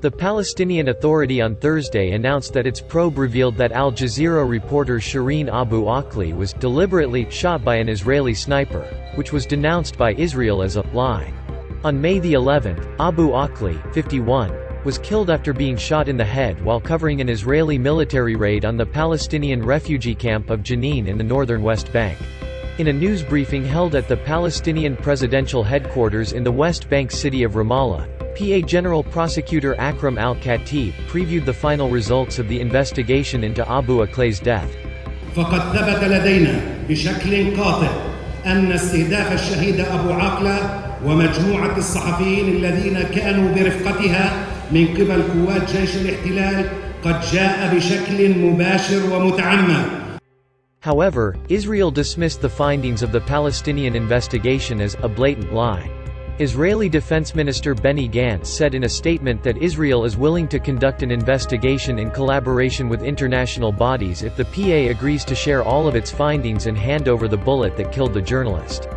The Palestinian Authority on Thursday announced that its probe revealed that Al-Jazeera reporter Shireen Abu Akleh was deliberately shot by an Israeli sniper, which was denounced by Israel as a lie. On May the 11th, Abu Akleh, 51, was killed after being shot in the head while covering an Israeli military raid on the Palestinian refugee camp of Jenin in the northern West Bank. In a news briefing held at the Palestinian presidential headquarters in the West Bank city of Ramallah, PA General Prosecutor Akram al-Khatib previewed the final results of the investigation into Abu Akleh's death. فقد ثبت لدينا بشكل قاطع أن استهداف الشهيد أبو عقلة ومجموعة الصحفيين الذين كانوا برفقتها من قبل قوات جيش الاحتلال قد جاء بشكل مباشر ومتعمد. However, Israel dismissed the findings of the Palestinian investigation as a blatant lie. Israeli Defense Minister Benny Gantz said in a statement that Israel is willing to conduct an investigation in collaboration with international bodies if the PA agrees to share all of its findings and hand over the bullet that killed the journalist.